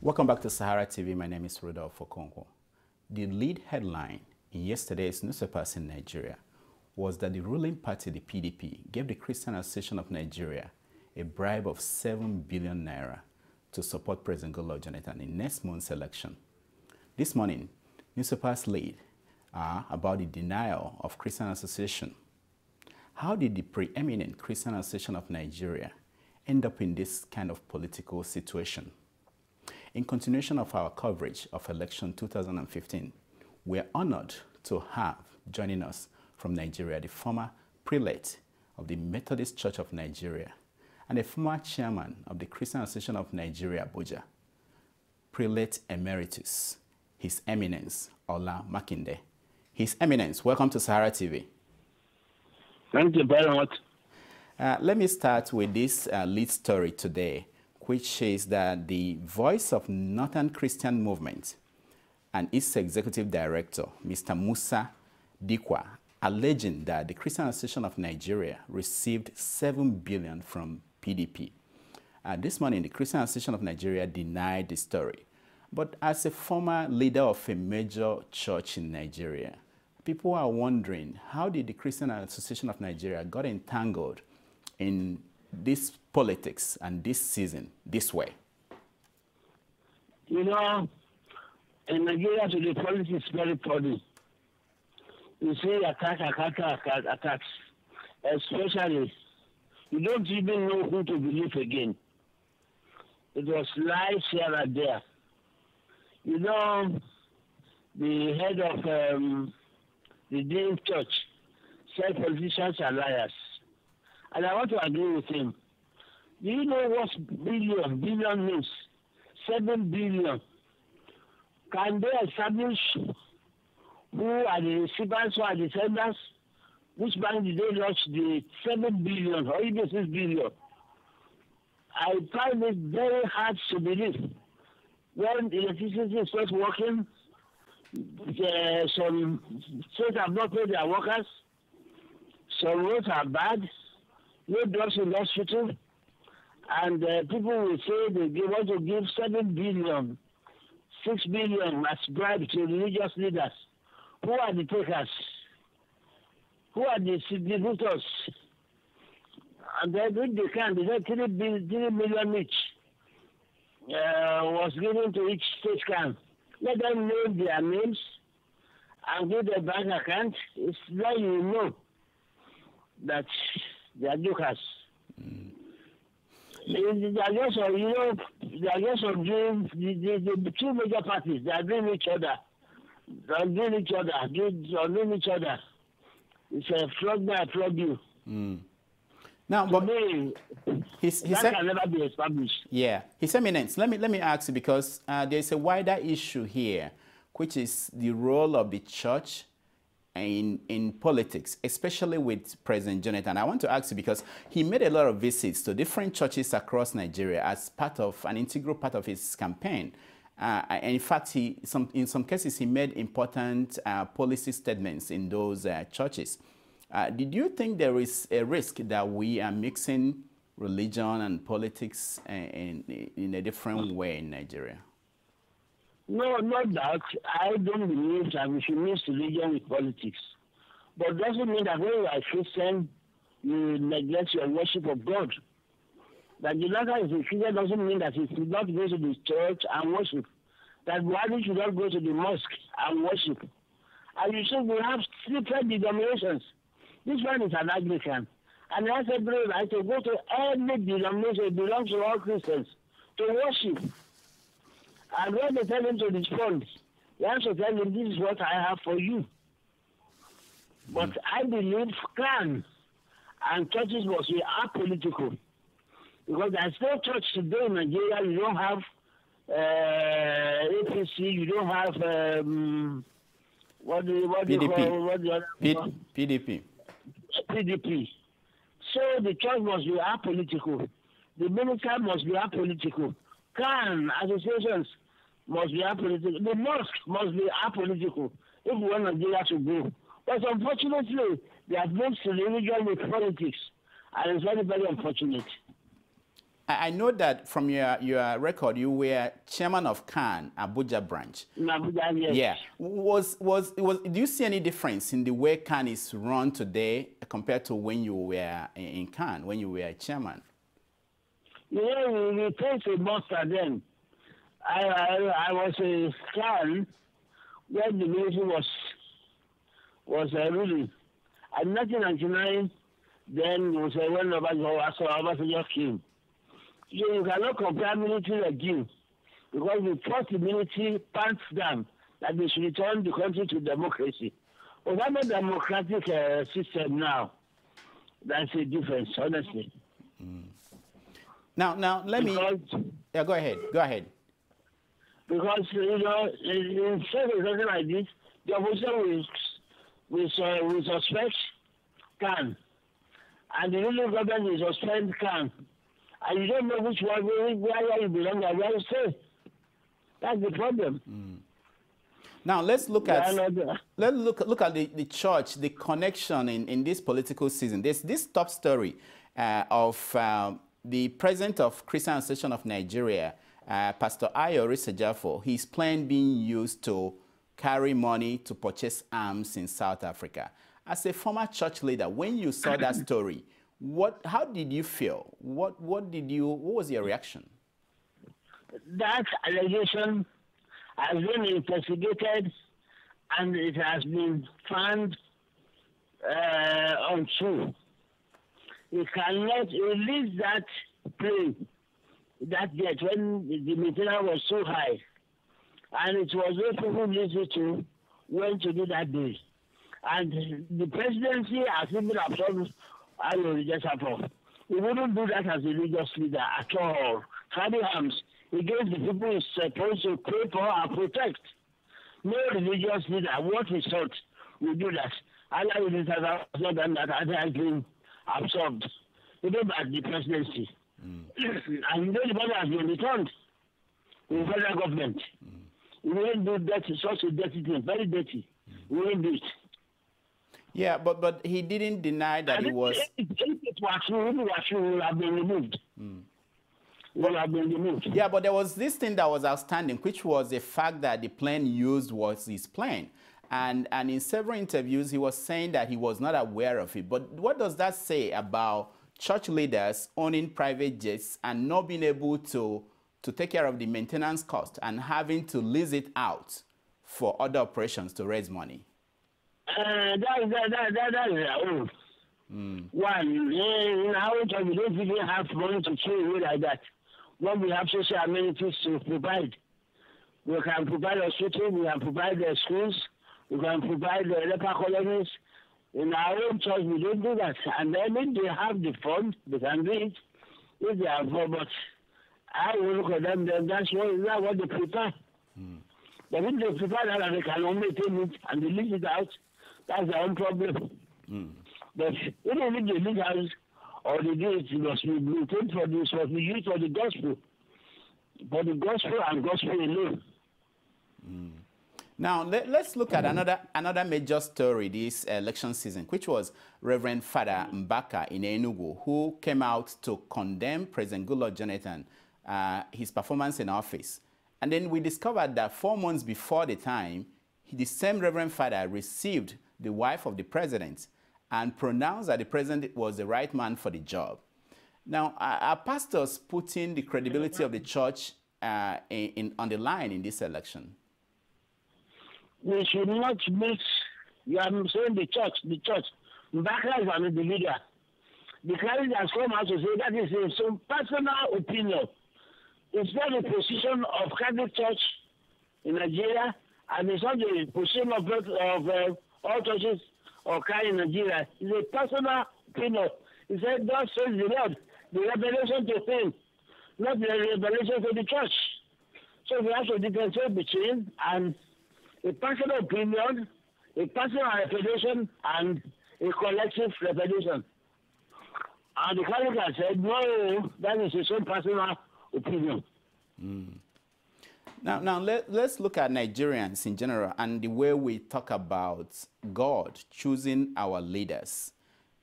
Welcome back to Sahara TV. My name is Rudolph Okonkwo. The lead headline in yesterday's newspapers in Nigeria was that the ruling party, the PDP, gave the Christian Association of Nigeria a bribe of 7 billion naira to support President Goodluck Jonathan in next month's election. This morning, newspapers lead about the denial of Christian Association. How did the preeminent Christian Association of Nigeria end up in this kind of political situation? In continuation of our coverage of election 2015, we are honored to have joining us from Nigeria the former prelate of the Methodist Church of Nigeria and a former chairman of the Christian Association of Nigeria, Abuja, Prelate Emeritus, His Eminence Olatunji Makinde. His Eminence, welcome to Sahara TV. Thank you very much. Let me start with this lead story today, which is that the voice of Northern Christian Movement and its executive director, Mr. Musa Dikwa, alleging that the Christian Association of Nigeria received 7 billion from PDP. This morning, the Christian Association of Nigeria denied the story. But as a former leader of a major church in Nigeria, people are wondering, how did the Christian Association of Nigeria got entangled in this politics and this season this way? You know, in Nigeria today, politics is very funny. You see attacks. Especially, you don't even know who to believe again. It was lies here and there. You know, the head of the Dean Church said politicians are liars. And I want to agree with him. Do you know what billion means? 7 billion. Can they establish who are the recipients, who are the senders? Which bank did they launch the 7 billion or even 6 billion? I find it very hard to believe. When electricity is not working, some states have not paid their workers, some roads are bad, no drugs in the hospital, and people will say they want to give 7 billion, 6 billion as bribe to religious leaders. Who are the takers? Who are the distributors? And then if they can, they said 3 million each was given to each state camp. Let them name their names and give their bank account. It's then you know that they are jokers. They are just, you know, they are just doing the two major parties. They are doing each other. They are doing each other. It's a flog me, I flog you. Now, but me, that can never be established. Yeah, His Eminence, let me ask you, because there's a wider issue here, which is the role of the church in politics, especially with President Jonathan. I want to ask you because he made a lot of visits to different churches across Nigeria as part of an integral part of his campaign. And in fact, in some cases, he made important policy statements in those churches. Did you think there is a risk that we are mixing religion and politics in a different way in Nigeria? No, not that. I don't believe that we should mix religion with politics. But it doesn't mean that when you are Christian, you neglect your worship of God. That the latter is a Christian doesn't mean that he should not go to the church and worship. That one should not go to the mosque and worship. And you see, we have different denominations. This one is an Anglican. And he has every right to go to any denomination that belongs to all Christians to worship. And when they tell him to respond, they have to tell him, this is what I have for you. But I believe can and churches must be apolitical. Because there's no church today in Nigeria, you don't have APC, you don't have PDP. PDP. So the church must be apolitical. The minister must be apolitical. Can associations must be apolitical. The mosque must be apolitical if we want Nigeria to grow. But unfortunately, they have mixed religion with politics, and it's very, very unfortunate. I know that from your record, you were chairman of CAN, Abuja branch. In Abuja, yes. Yeah. Do you see any difference in the way CAN is run today compared to when you were in CAN, when you were chairman? Yeah, we faced a monster then. I was a CAN when the military was ruling. In 1999, then it was when Obasanjo came. So you cannot compare military regime because we fought the military pants down that they should return the country to democracy. But I'm a democratic system now. That's a difference, honestly. Mm. Now let me. Yeah, go ahead. Go ahead. Because in something like this, the opposition will suspect CAN, and the ruling government will suspend CAN. And you don't know which one, where you belong and where you stay. That's the problem. Mm. Now let's look at the church, the connection in this political season. There's this top story of the president of Christian Association of Nigeria, Pastor Ayo Risejafo. His plane being used to carry money to purchase arms in South Africa. As a former church leader, when you saw that story, how did you feel? What was your reaction? That allegation has been investigated and it has been found untrue. You cannot release that plane, that jet, when the maintenance was so high, and it was what people listened to went to do that day. And the presidency has even absorbed Ayo Risejafo. We wouldn't do that as a religious leader at all. Carry arms against the people who are supposed to pray for and protect. No religious leader, what we thought, we do that. Ayo Risejafo has not done that, and has been absorbed. Even by the presidency. Mm. And the money has been returned in the federal government. Mm. We wouldn't do that, such a dirty thing, very dirty. We wouldn't do it. Yeah, but he didn't deny that it was. If it was true, it would have been removed. Mm. It would have been removed. Yeah, but there was this thing that was outstanding, which was the fact that the plane used was his plane. And in several interviews, he was saying that he was not aware of it. But what does that say about church leaders owning private jets and not being able to take care of the maintenance cost and having to lease it out for other operations to raise money? That is old. One, in our church, we don't even have money to throw away like that. When we have social amenities to provide, we can provide hospitals, we can provide the schools, we can provide the leper colonies. In our own church, we don't do that. And then when they have the fund, they can do it. If they have fund, but I will look at them, then that's what they prefer. But if they prefer that, they can only take it and they leave it out. That's their own problem. But even if they leave out or they do it, must be maintained for this, must be used for the gospel. For the gospel and gospel alone. Now, let's look at another major story this election season, which was Reverend Father Mbaka in Enugu, who came out to condemn President Goodluck Jonathan, his performance in office. And then we discovered that 4 months before the time, the same Reverend Father received the wife of the president and pronounced that the president was the right man for the job. Now, are pastors putting the credibility of the church on the line in this election? We should not mix. I'm saying the church. Mbaka is the leader. The Christ has come out to say that is some personal opinion. It's not the position of Catholic Church in Nigeria, and it's not the position of all churches or Christ in Nigeria. It's a personal opinion. He said, God says the Lord, the revelation to him, not the revelation to the church. So we have to differentiate between a personal opinion, a personal revelation, and a collective revelation. And the Catholic has said, no, that is his own personal opinion. Now let's look at Nigerians in general and the way we talk about God choosing our leaders.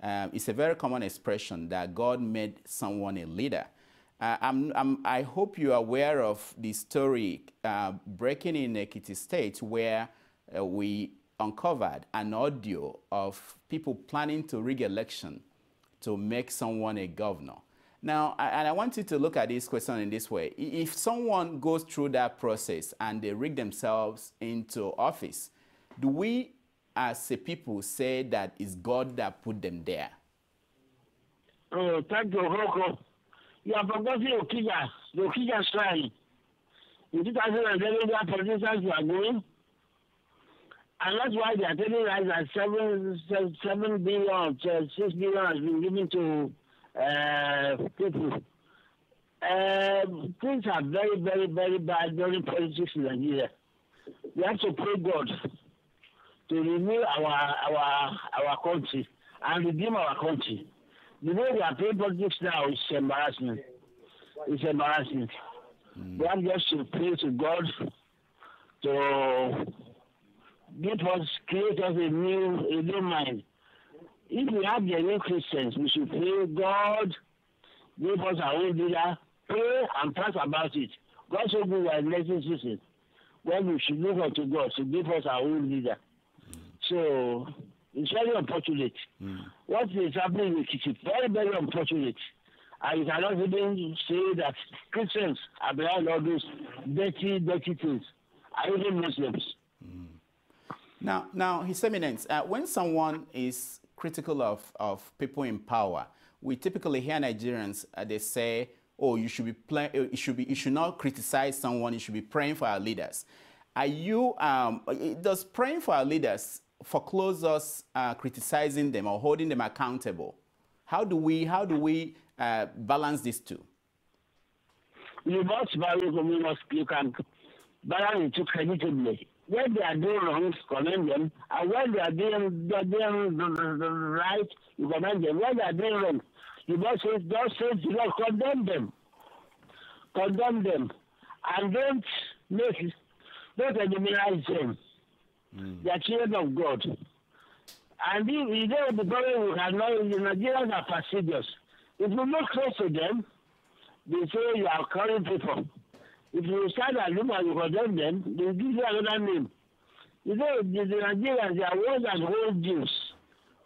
It's a very common expression that God made someone a leader. I hope you are aware of the story breaking in Ekiti State where we uncovered an audio of people planning to rig election to make someone a governor. Now, and I want you to look at this question in this way. If someone goes through that process and they rig themselves into office, do we as a people say that it's God that put them there? Oh, thank you, Roko. You have forgotten the Okija shrine. In 2011, the politicians were going, and that's why they are telling us that 7 billion or 6 billion has been given to people. Things are very, very, very bad during politics in Nigeria. We have to pray God to renew our country and redeem our country. The way we are playing politics now is embarrassment. It's embarrassing. We have just to pray to God to create us a new mind. If we have the new Christians, we should pray, God, give us our own leader, pray and talk about it. God so good we are electing season, when we should look unto God to give us our own leader. So it's very unfortunate. What is happening with it is very, very unfortunate. And you cannot even say that Christians are behind all those dirty, dirty things, and even Muslims. Now, His Eminence, when someone is critical of people in power, we typically hear Nigerians, they say, oh, you should not criticize someone, you should be praying for our leaders. Are you, does praying for our leaders foreclose us criticizing them or holding them accountable? How do we balance these two? You can balance it creditably. When they are doing wrong, commend them, and when they are doing right, you commend them. When they are doing wrong, you must say, to God, condemn them, and don't demonize them. They are children of God. And if you know the problem we have now, the Nigerians are fastidious. If you look close to them, they say you are calling people. If you stand and look and you condemn them, they give you another name. You know, the Nigerians, they are worse than whole Jews.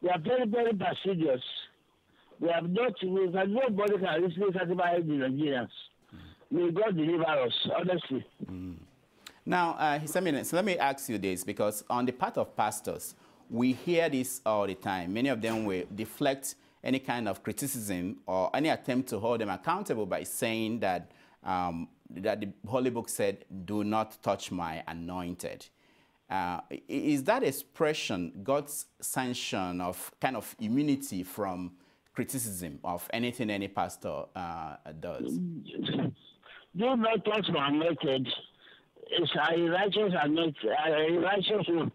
They are very, very fastidious. Nobody can easily satisfy the Nigerians. May God deliver us, honestly. Now, His Eminence, let me ask you this, because on the part of pastors, we hear this all the time. Many of them will deflect any kind of criticism or any attempt to hold them accountable by saying that that the Holy Book said, do not touch my anointed. Is that expression God's sanction of kind of immunity from criticism of anything any pastor does? Do not touch my anointed. It's a righteous one.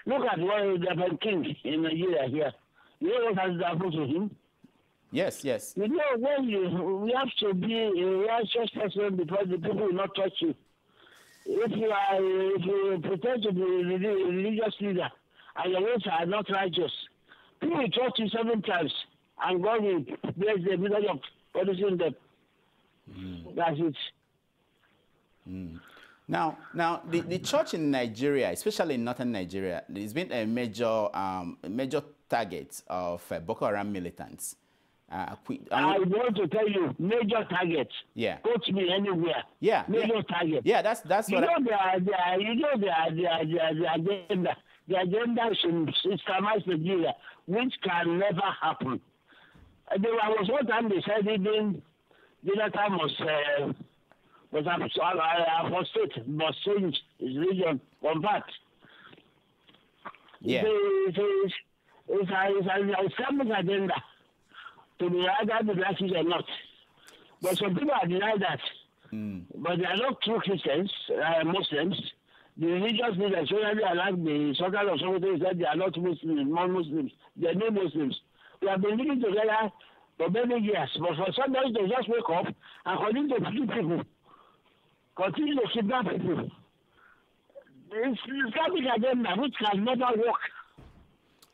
Look at what the king in Nigeria here. You know what has happened to him? Yes. You know, when you have to be a righteous person because the people will not touch you. If you pretend to be a religious leader and your ways are not righteous, people will touch you 7 times and God will bless them because of punishing them. That's it. Now, the church in Nigeria, especially in northern Nigeria, has been a major target of Boko Haram militants. I want to tell you, major target. Yeah. Coach me anywhere. Yeah. Major target. Yeah, that's what. The agenda. The agenda should islamize Nigeria, which can never happen. There was one time they said even Jonathan was apostate, must change his religion, convert. Yeah. It's an Islamic agenda to be either the black or not. But some people are denying that. But they are not true Christians, Muslims. The religious leaders, especially like the Sultan of Sokoto, said they are not Muslims, non-Muslims. They are no Muslims. We have been living together for many years. But for somebody to just wake up and continue to kill people, continue to kidnap people, it's Islamic agenda which can never work.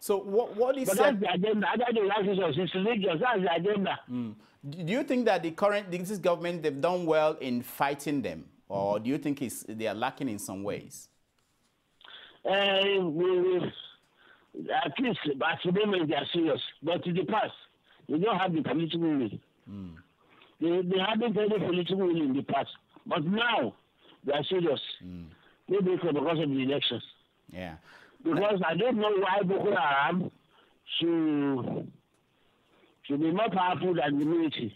So what is but that's the agenda. That's the religious. It's religious. That's the agenda. Do you think that this government, they've done well in fighting them, or do you think they are lacking in some ways? At least at the moment they are serious, but in the past they don't have the political will. They haven't had the political will in the past, but now they are serious. Maybe because of the elections. Yeah. Because I don't know why Boko Haram should be more powerful than the military.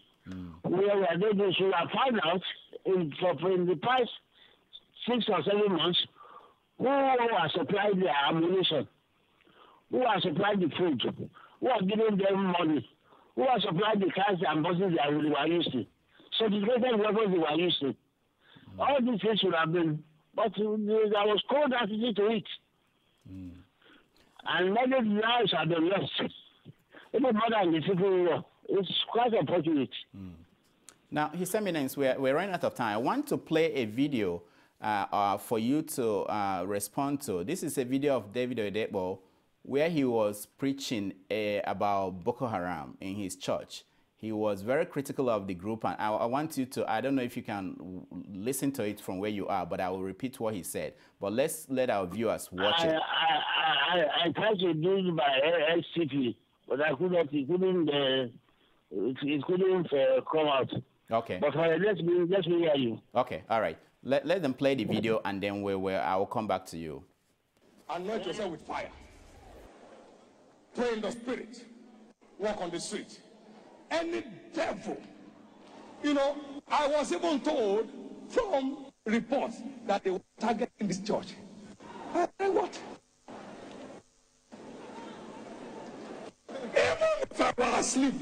Where they should have found out in the past 6 or 7 months who has supplied the ammunition, who has supplied the food, who has given them money, who has supplied the cars and buses they were used to, sophisticated weapons they were used to. All these things should have been, but there was cold attitude to it. And many lives have been lost. Even more than the civil war. It's quite unfortunate. Now, His Eminence, we're running out of time. I want to play a video for you to respond to. This is a video of David Oyedepo where he was preaching about Boko Haram in his church. He was very critical of the group, and I want you to, I don't know if you can listen to it from where you are, but I will repeat what he said. But let's let our viewers watch it. I tried to do it by SCP, but I couldn't, it couldn't come out. Okay. But let's hear you. Okay, all right. Let them play the video, and then I will come back to you. Anoint yourself with fire. Pray in the spirit. Walk on the street. Any devil. You know, I was even told from reports that they were targeting this church. I said, what? Even if I were asleep,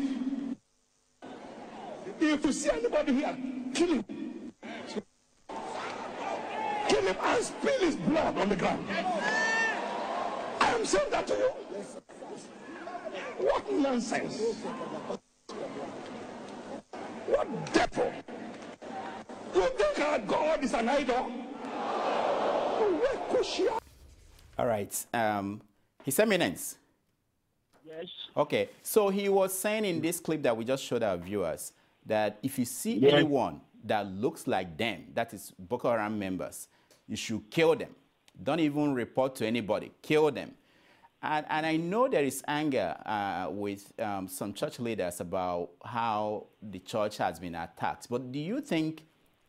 if you see anybody here, kill him. Kill him and spill his blood on the ground. I am saying that to you. What nonsense. What devil? You think our God is an idol? All right. His Eminence. Yes. Okay. So he was saying in this clip that we just showed our viewers that if you see anyone that looks like them, that is Boko Haram members, you should kill them. Don't even report to anybody. Kill them. And I know there is anger with some church leaders about how the church has been attacked. But do you think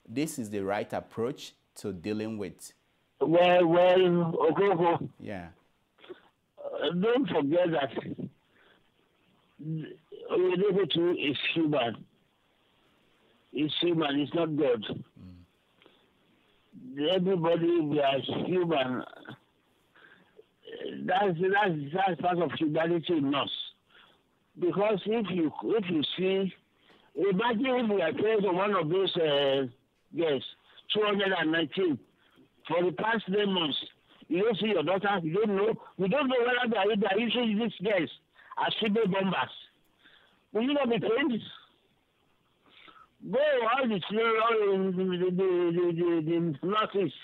this is the right approach to dealing with? Well, Okoko. Yeah. Don't forget that Oyedepo is human. It's human. It's not God. Everybody, we are human. That's part of humanity in us. Because if you see, imagine if we are playing on one of those girls, 219, for the past 3 months, you don't see your daughter, you don't know whether they are using these girls as female bombers. Will you not be pained? Go all the northeast,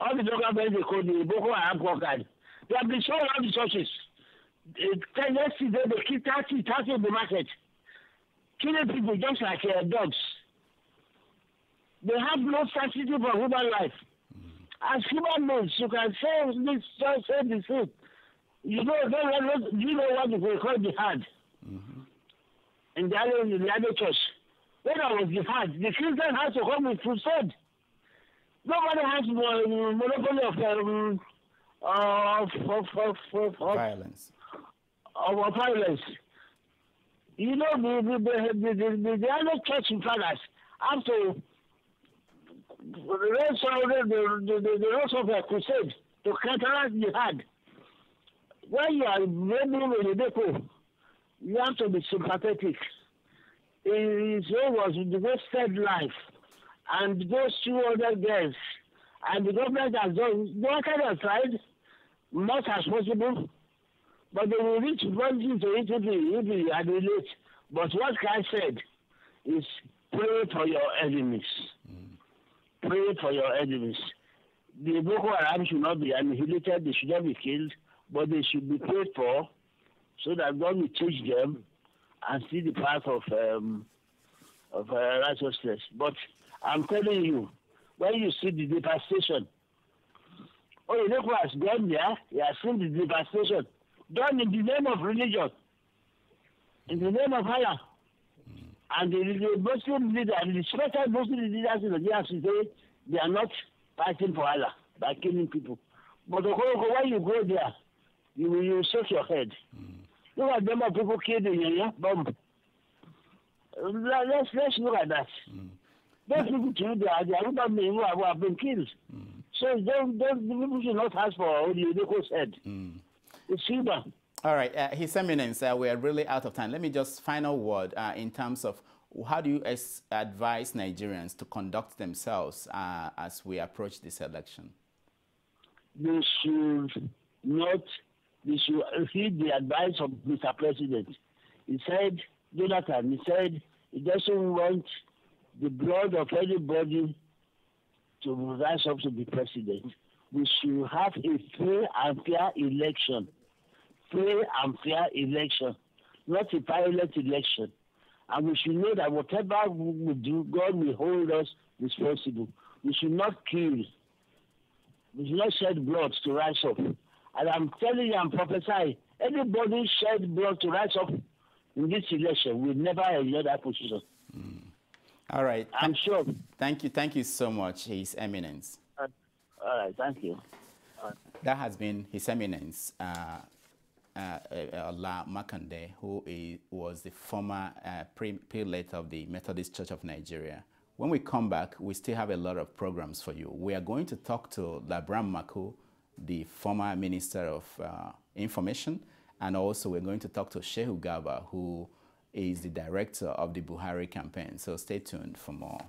all the local bands they call the Boko Haram conquered. They have been showing all the churches. Yesterday they kill 30 in the market, killing people just like dogs. They have no sanctity for human life. As human beings, you can say this, say the same. You know what they call jihad in the other church. When I was jihad, the Christian has to come with crusade. Nobody has monopoly of violence. Of violence. You know, the other church fathers have to the rest of a crusade to counteract jihad. When you are rebelling with the people, you have to be sympathetic. It was the wasted life, and those 2 other girls, and the government has done what kind of tried, much as possible, but they will reach one thing to it if you are late. But what Christ said is pray for your enemies. Pray for your enemies. The Boko Haram should not be annihilated, they should not be killed, but they should be prayed for so that God will teach them and see the path of of righteousness. But I'm telling you, when you see the devastation, Oyedeko has gone there, he has seen the devastation done in the name of religion, in the name of Allah. And the Muslim leader, the special Muslim leaders in the DRC, they are not fighting for Allah by killing people. But when you go there, you shake your head. Look at the number of people killed in Yanya bomb. Let's look at that. Those people too, they are human beings who have been killed. So those people should not ask for what the Oyedeko said. It's human. All right, His Eminence, we are really out of time. Let me just final word in terms of how do you advise Nigerians to conduct themselves as we approach this election? They should heed the advice of Mr. President. He said, Jonathan, he said he doesn't want the blood of anybody to rise up to be president. We should have a free and fair election. Free and fair election, not a violent election. And we should know that whatever we do, God will hold us responsible. We should not kill. We should not shed blood to rise up. And I'm telling you, I'm prophesying, anybody shed blood to rise up in this election will never enjoy that position. All right. I'm sure. Thank you so much, His Eminence. All right, thank you. That has been His Eminence, Olatunji Makinde, who was the former prelate of the Methodist Church of Nigeria. When we come back, we still have a lot of programs for you. We are going to talk to Labram Mako, the former Minister of Information, and also we're going to talk to Shehu Garba, who is the director of the Buhari campaign. So stay tuned for more.